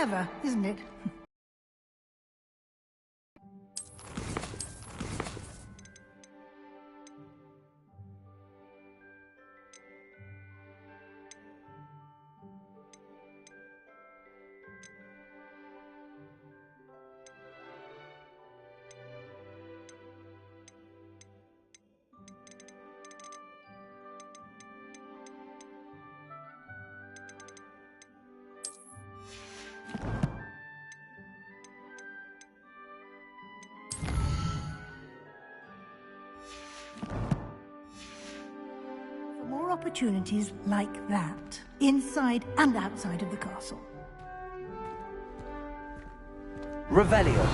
Clever, isn't it? More opportunities like that, inside and outside of the castle. Revelio.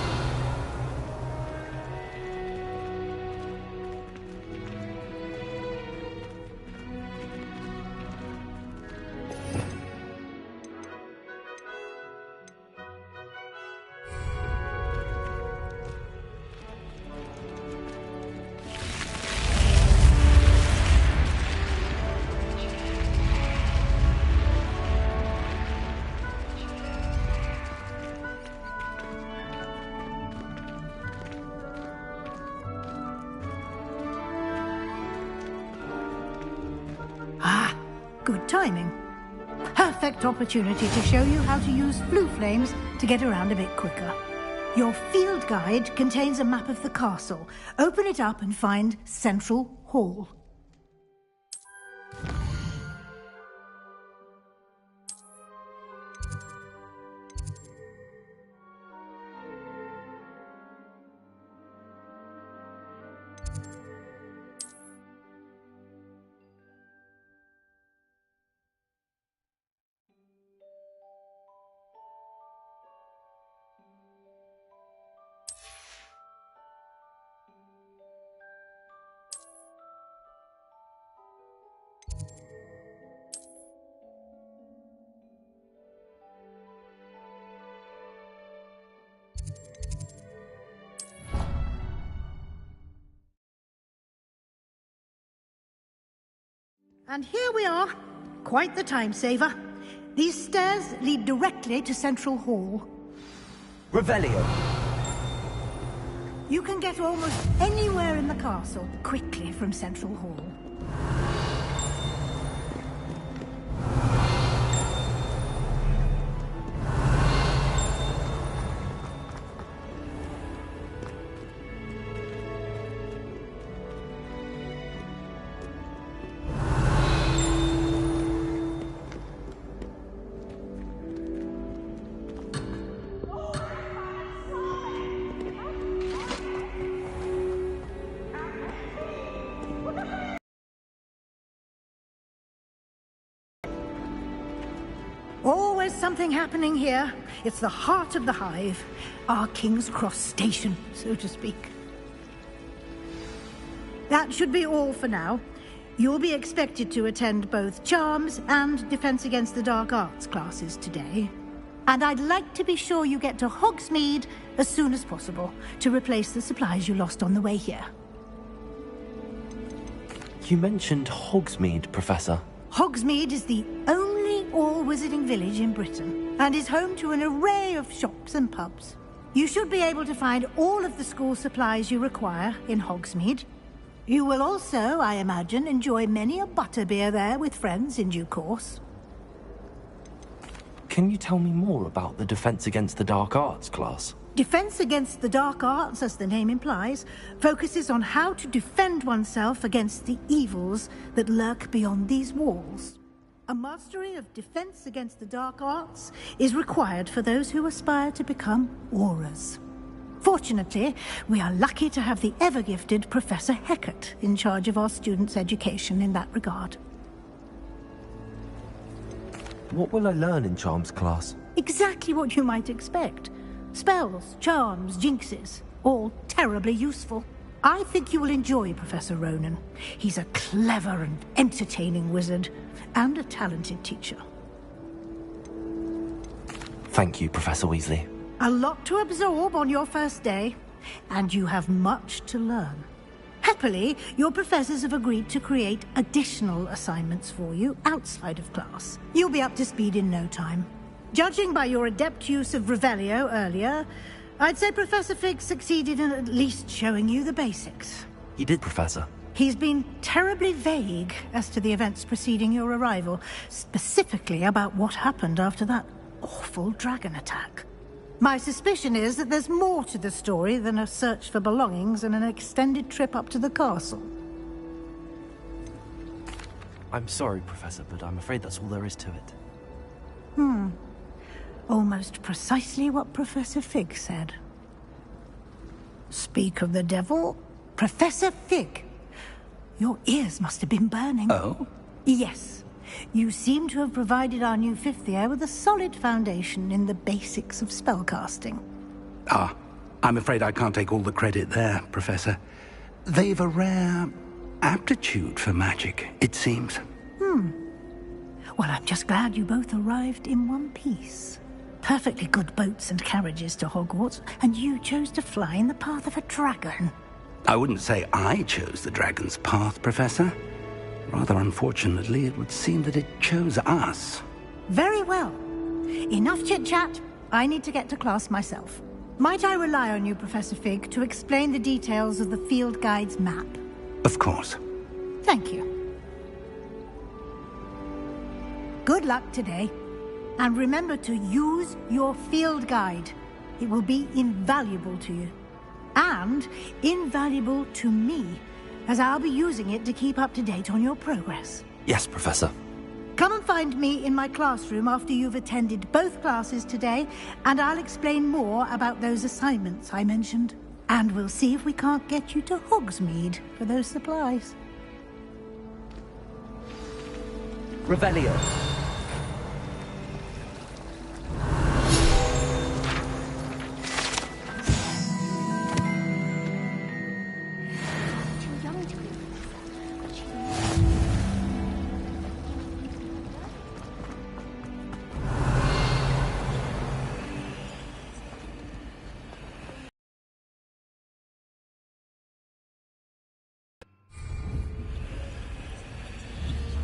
Ah, good timing. Perfect opportunity to show you how to use blue flames to get around a bit quicker. Your field guide contains a map of the castle. Open it up and find Central Hall. And here we are. Quite the time saver. These stairs lead directly to Central Hall. Revelio. You can get almost anywhere in the castle quickly from Central Hall. Always something happening here. It's the heart of the hive. Our King's Cross station, so to speak. That should be all for now. You'll be expected to attend both Charms and Defense Against the Dark Arts classes today. And I'd like to be sure you get to Hogsmeade as soon as possible to replace the supplies you lost on the way here. You mentioned Hogsmeade, Professor. Hogsmeade is the only all-wizarding village in Britain and is home to an array of shops and pubs. You should be able to find all of the school supplies you require in Hogsmeade. You will also, I imagine, enjoy many a butterbeer there with friends in due course. Can you tell me more about the Defense Against the Dark Arts class? Defense Against the Dark Arts, as the name implies, focuses on how to defend oneself against the evils that lurk beyond these walls. A mastery of Defense Against the Dark Arts is required for those who aspire to become Aurors. Fortunately, we are lucky to have the ever-gifted Professor Hecat in charge of our students' education in that regard. What will I learn in Charms class? Exactly what you might expect. Spells, charms, jinxes, all terribly useful. I think you will enjoy Professor Ronan. He's a clever and entertaining wizard, and a talented teacher. Thank you, Professor Weasley. A lot to absorb on your first day, and you have much to learn. Happily, your professors have agreed to create additional assignments for you outside of class. You'll be up to speed in no time. Judging by your adept use of Revelio earlier, I'd say Professor Fig succeeded in at least showing you the basics. He did, Professor. He's been terribly vague as to the events preceding your arrival, specifically about what happened after that awful dragon attack. My suspicion is that there's more to the story than a search for belongings and an extended trip up to the castle. I'm sorry, Professor, but I'm afraid that's all there is to it. Almost precisely what Professor Fig said. Speak of the devil, Professor Fig. Your ears must have been burning. Oh? Yes. You seem to have provided our new fifth year with a solid foundation in the basics of spellcasting. Ah, I'm afraid I can't take all the credit there, Professor. They've a rare aptitude for magic, it seems. Well, I'm just glad you both arrived in one piece. Perfectly good boats and carriages to Hogwarts, and you chose to fly in the path of a dragon. I wouldn't say I chose the dragon's path, Professor. Rather unfortunately, it would seem that it chose us. Very well. Enough chit-chat. I need to get to class myself. Might I rely on you, Professor Fig, to explain the details of the field guide's map? Of course. Thank you. Good luck today. And remember to use your field guide. It will be invaluable to you. And invaluable to me, as I'll be using it to keep up to date on your progress. Yes, Professor. Come and find me in my classroom after you've attended both classes today, and I'll explain more about those assignments I mentioned. And we'll see if we can't get you to Hogsmeade for those supplies. Revelio.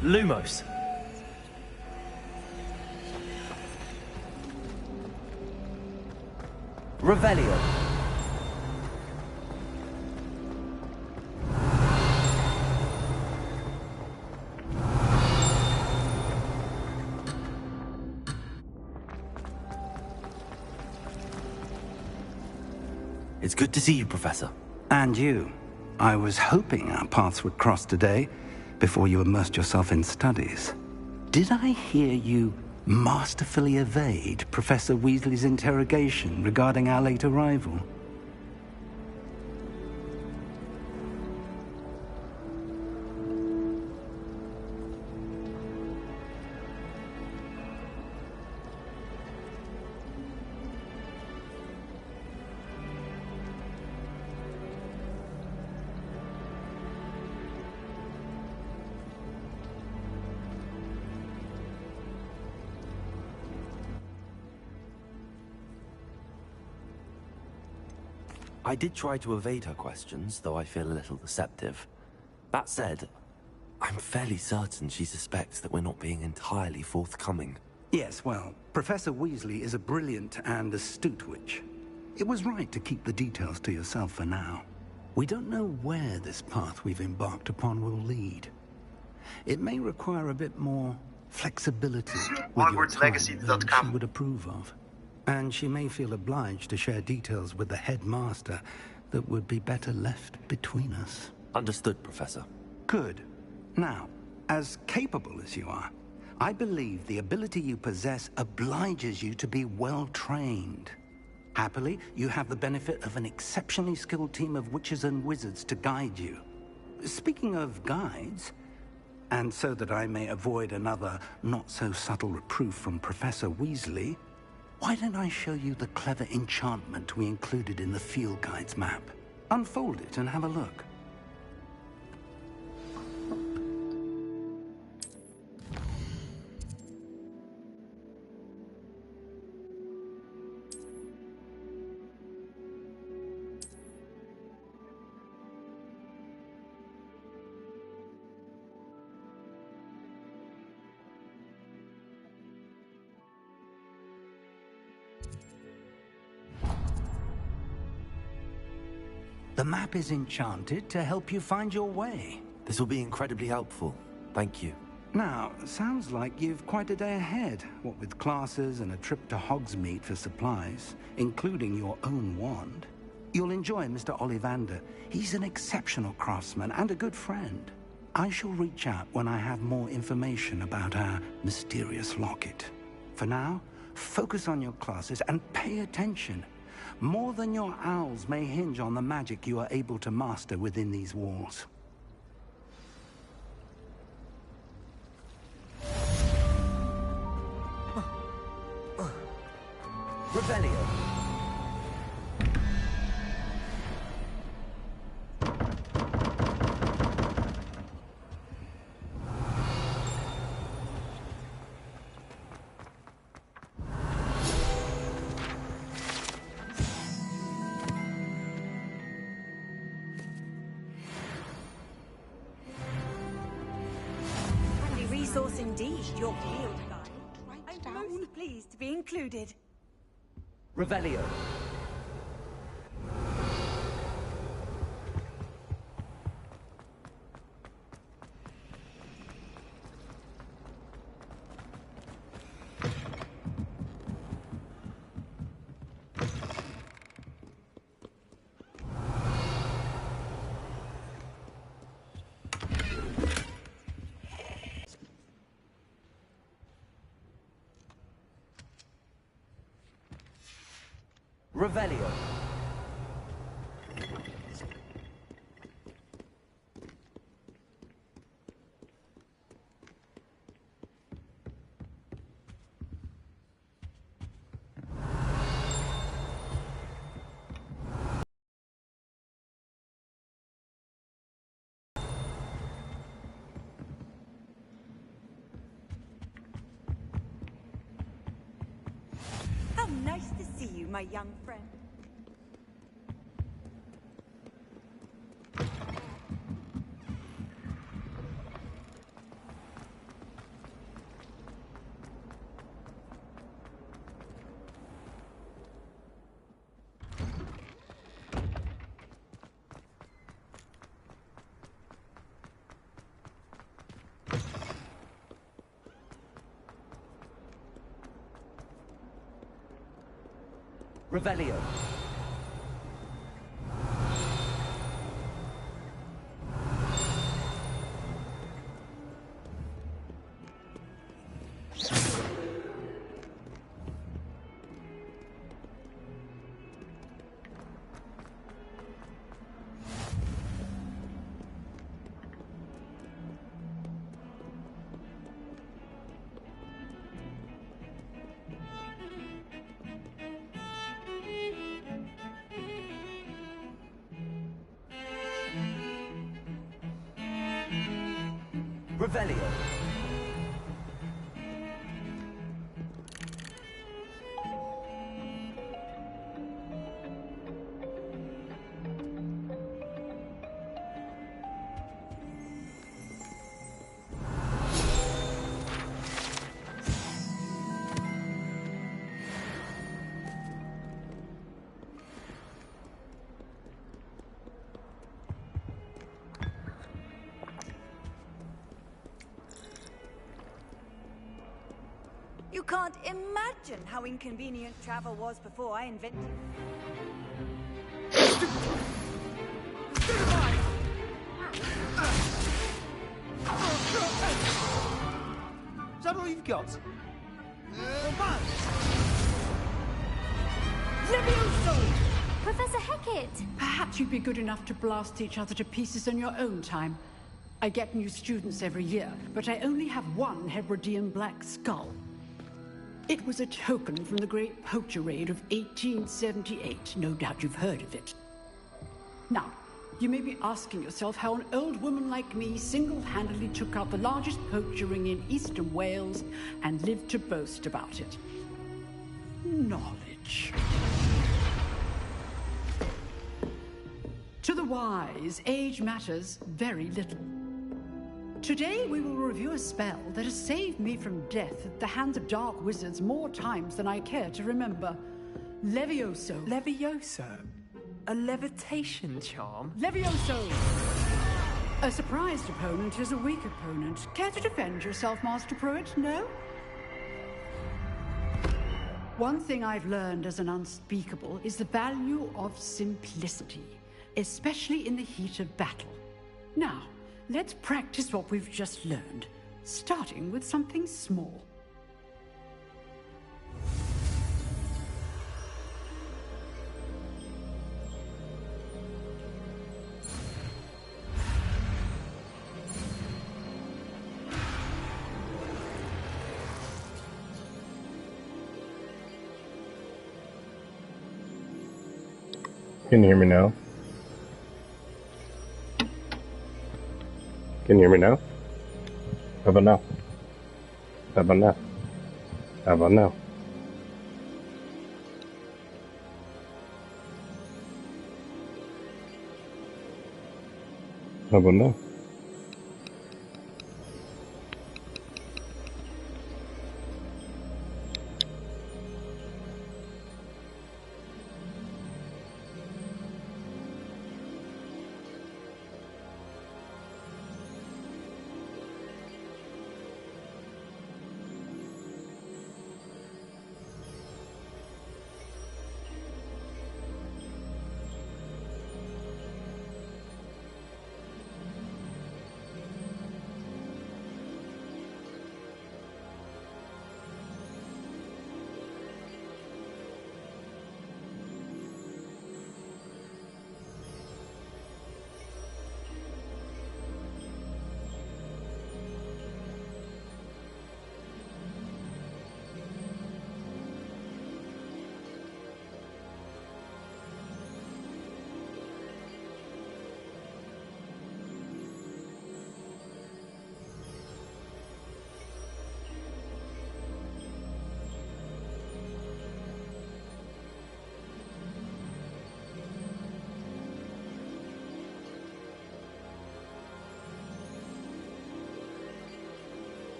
Lumos. Revelio. It's good to see you, Professor. And you. I was hoping our paths would cross today, before you immersed yourself in studies. Did I hear you masterfully evade Professor Weasley's interrogation regarding our late arrival? I did try to evade her questions, though I feel a little deceptive. That said, I'm fairly certain she suspects that we're not being entirely forthcoming. Yes, well, Professor Weasley is a brilliant and astute witch. It was right to keep the details to yourself for now. We don't know where this path we've embarked upon will lead. It may require a bit more flexibility with your time than she would approve of. And she may feel obliged to share details with the headmaster that would be better left between us. Understood, Professor. Good. Now, as capable as you are, I believe the ability you possess obliges you to be well-trained. Happily, you have the benefit of an exceptionally skilled team of witches and wizards to guide you. Speaking of guides, and so that I may avoid another not-so-subtle reproof from Professor Weasley, why don't I show you the clever enchantment we included in the field guide's map? Unfold it and have a look. The map is enchanted to help you find your way. This will be incredibly helpful. Thank you. Now, sounds like you've quite a day ahead, what with classes and a trip to Hogsmeade for supplies, including your own wand. You'll enjoy Mr. Ollivander. He's an exceptional craftsman and a good friend. I shall reach out when I have more information about our mysterious locket. For now, focus on your classes and pay attention. More than your owls may hinge on the magic you are able to master within these walls. Revelio. Handy resource indeed, your field guide. I'm most pleased to be included. Revelio. Revelio. How nice to see you, my young friend. Revelio. Revelio. You can't imagine how inconvenient travel was before I invented it. Is that all you've got? Professor Hecat! Perhaps you'd be good enough to blast each other to pieces in your own time. I get new students every year, but I only have one Hebridean black skull. It was a token from the Great Poacher Raid of 1878. No doubt you've heard of it. Now, you may be asking yourself how an old woman like me single-handedly took out the largest poacher ring in eastern Wales and lived to boast about it. Knowledge. To the wise, age matters very little. Today we will review a spell that has saved me from death at the hands of dark wizards more times than I care to remember. Levioso. Levioso? A levitation charm? Levioso! A surprised opponent is a weak opponent. Care to defend yourself, Master Pruitt? No? One thing I've learned as an unspeakable is the value of simplicity, especially in the heat of battle. Now, let's practice what we've just learned, starting with something small. Can you hear me now? Can you hear me now? How about now? How about now? How about now? How about now?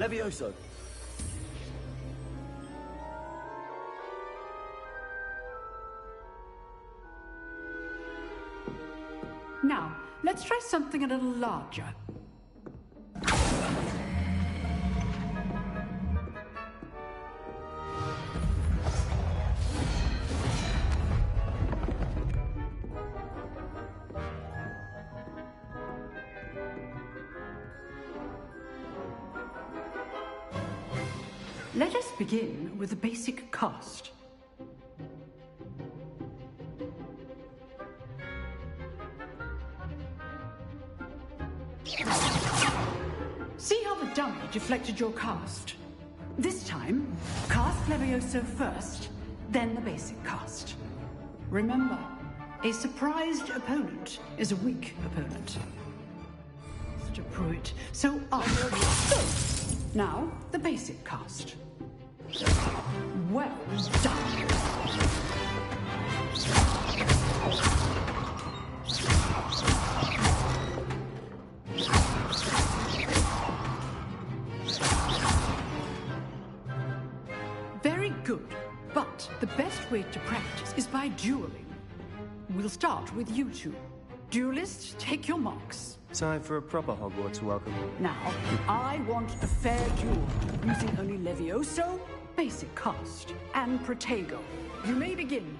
Levioso. Now, let's try something a little larger. Let us begin with the basic cast. See how the dummy deflected your cast? This time, cast Levioso first, then the basic cast. Remember, a surprised opponent is a weak opponent. Mr. Pruitt, so up. So, now, the basic cast. Well done. Very good, but the best way to practice is by dueling. We'll start with you two. Duelists, take your marks. Time for a proper Hogwarts welcome. Now, I want a fair duel, using only Levioso, basic cast, and Protego. You may begin.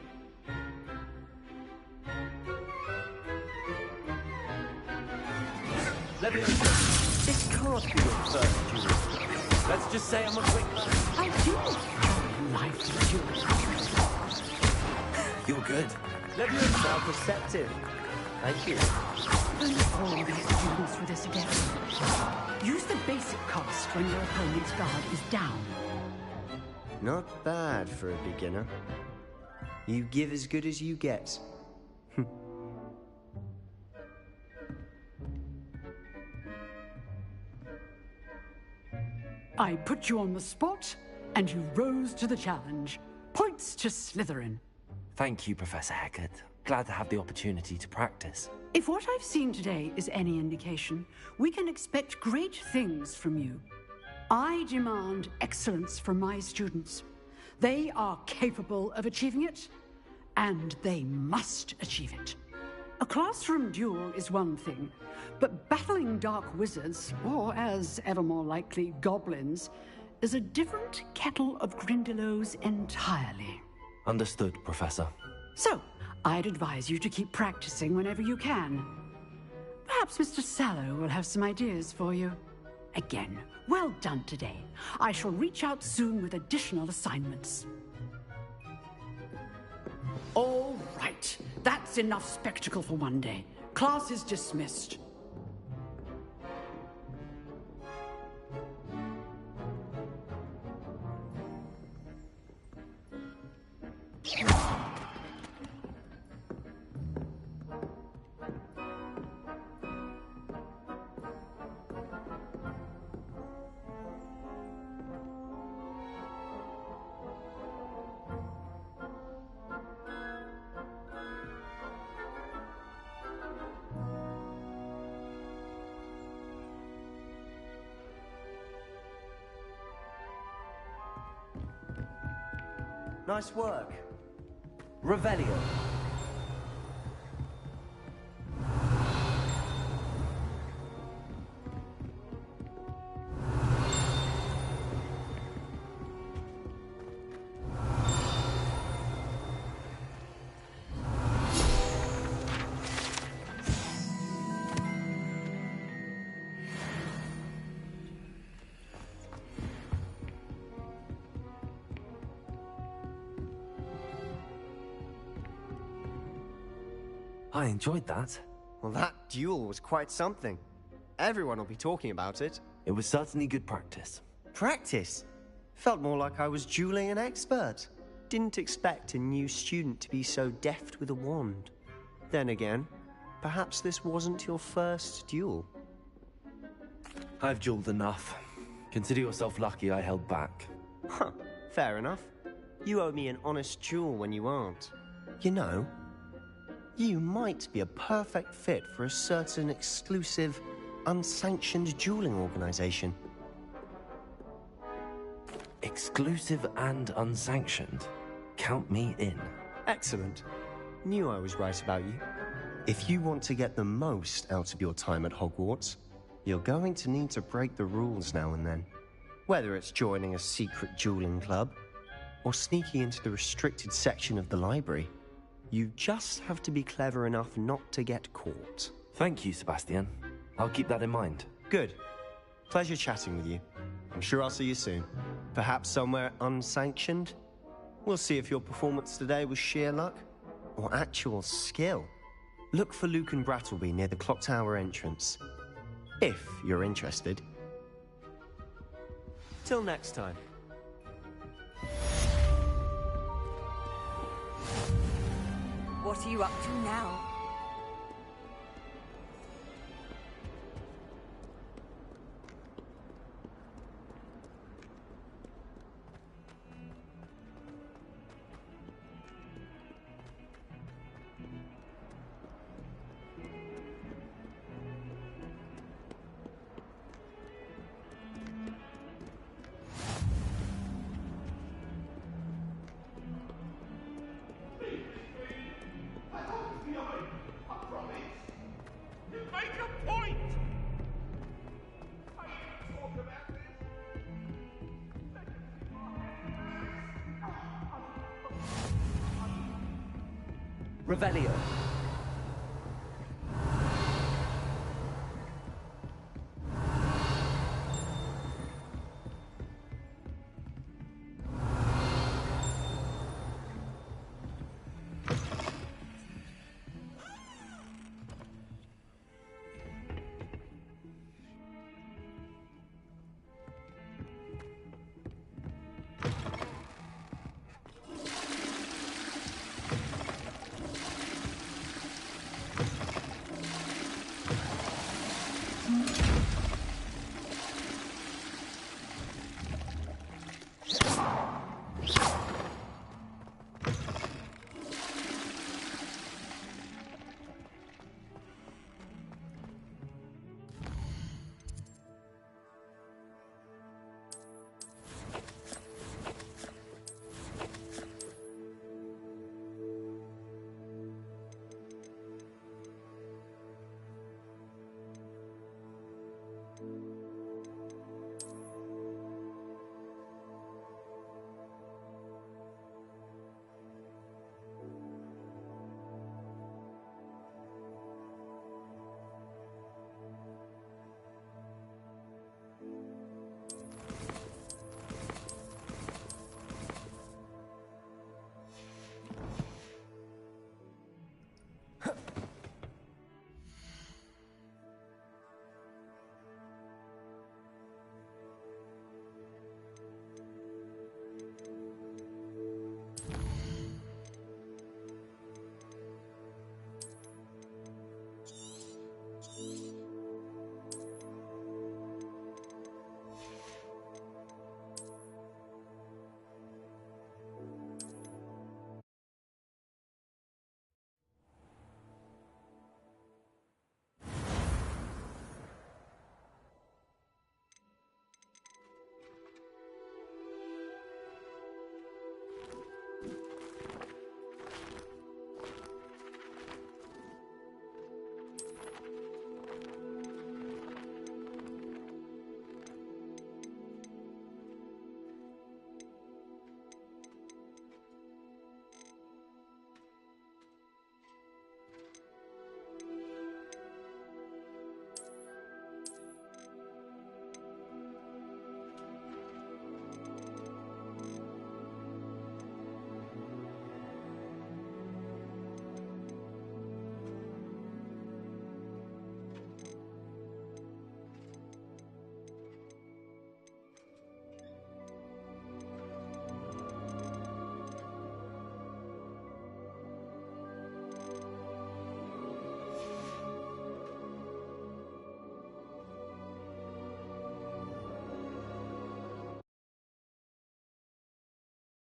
Levioso. This can't be your first duel. Let's just say I'm a quick learner. I do have lively duels. You're good. Levioso. Sound perceptive. Thank you. All these duels for this again. Use the basic cast when your opponent's guard is down. Not bad for a beginner. You give as good as you get. I put you on the spot, and you rose to the challenge. Points to Slytherin. Thank you, Professor Hecat. Glad to have the opportunity to practice. If what I've seen today is any indication, we can expect great things from you. I demand excellence from my students. They are capable of achieving it, and they must achieve it. A classroom duel is one thing, but battling dark wizards, or as ever more likely, goblins, is a different kettle of Grindylows entirely. Understood, Professor. So, I'd advise you to keep practicing whenever you can. Perhaps Mr. Sallow will have some ideas for you. Again, well done today. I shall reach out soon with additional assignments. All right, that's enough spectacle for one day. Class is dismissed. Nice work. Revelio. I enjoyed that. Well, that duel was quite something. Everyone will be talking about it. It was certainly good practice. Practice? Felt more like I was dueling an expert. Didn't expect a new student to be so deft with a wand. Then again, perhaps this wasn't your first duel. I've dueled enough. Consider yourself lucky I held back. Huh, fair enough. You owe me an honest duel when you aren't. You know, you might be a perfect fit for a certain exclusive, unsanctioned dueling organization. Exclusive and unsanctioned. Count me in. Excellent. Knew I was right about you. If you want to get the most out of your time at Hogwarts, you're going to need to break the rules now and then. Whether it's joining a secret dueling club, or sneaking into the restricted section of the library, you just have to be clever enough not to get caught. Thank you, Sebastian. I'll keep that in mind. Good. Pleasure chatting with you. I'm sure I'll see you soon. Perhaps somewhere unsanctioned? We'll see if your performance today was sheer luck or actual skill. Look for Luke and Brattleby near the clock tower entrance, if you're interested. Till next time. What are you up to now? Revelio.